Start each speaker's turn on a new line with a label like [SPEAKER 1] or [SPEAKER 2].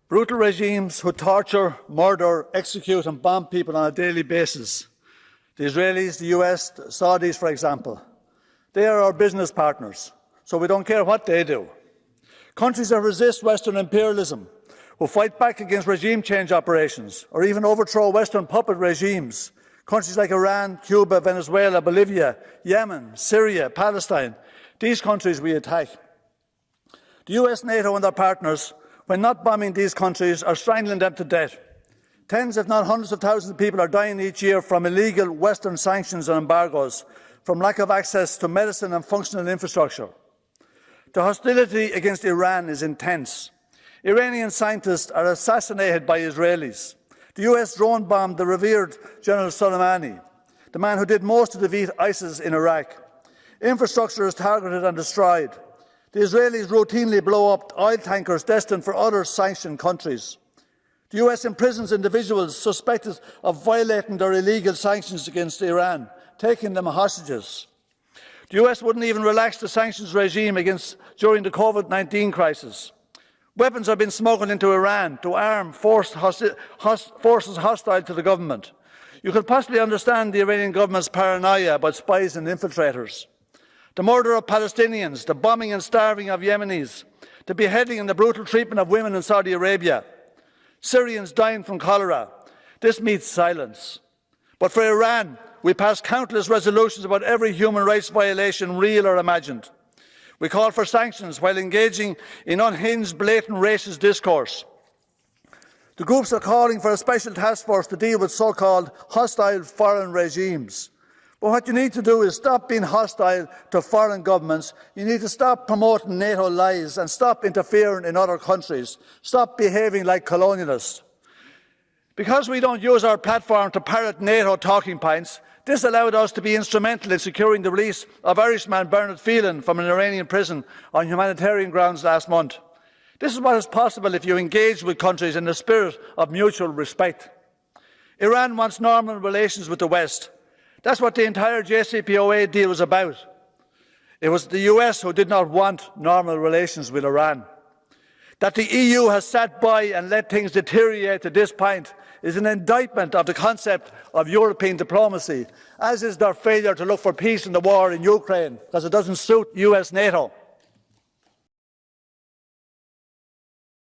[SPEAKER 1] Brutal regimes who torture, murder, execute and bomb people on a daily basis. The Israelis, the US, the Saudis, for example. They are our business partners, so we don't care what they do. Countries that resist Western imperialism, who fight back against regime change operations, or even overthrow Western puppet regimes. Countries like Iran, Cuba, Venezuela, Bolivia, Yemen, Syria, Palestine. These countries we attack. The US, NATO and their partners, when not bombing these countries, are strangling them to death. Tens, if not hundreds of thousands of people are dying each year from illegal Western sanctions and embargoes, from lack of access to medicine and functional infrastructure. The hostility against Iran is intense. Iranian scientists are assassinated by Israelis. The US drone bombed the revered General Soleimani, the man who did most to defeat ISIS in Iraq. Infrastructure is targeted and destroyed. The Israelis routinely blow up oil tankers destined for other sanctioned countries. The US imprisons individuals suspected of violating their illegal sanctions against Iran, taking them hostages. The US wouldn't even relax the sanctions regime during the COVID-19 crisis. Weapons are being smuggled into Iran to arm forces hostile to the government. You could possibly understand the Iranian government's paranoia about spies and infiltrators. The murder of Palestinians, the bombing and starving of Yemenis, the beheading and the brutal treatment of women in Saudi Arabia, Syrians dying from cholera. This meets silence. But for Iran, we passed countless resolutions about every human rights violation, real or imagined. We call for sanctions while engaging in unhinged, blatant racist discourse. The groups are calling for a special task force to deal with so-called hostile foreign regimes. But what you need to do is stop being hostile to foreign governments. You need to stop promoting NATO lies and stop interfering in other countries. Stop behaving like colonialists. Because we don't use our platform to parrot NATO talking points, this allowed us to be instrumental in securing the release of Irishman Bernard Phelan from an Iranian prison on humanitarian grounds last month. This is what is possible if you engage with countries in the spirit of mutual respect. Iran wants normal relations with the West. That's what the entire JCPOA deal was about. It was the US who did not want normal relations with Iran. That the EU has sat by and let things deteriorate to this point is an indictment of the concept of European diplomacy, as is their failure to look for peace in the war in Ukraine, because it doesn't suit US NATO.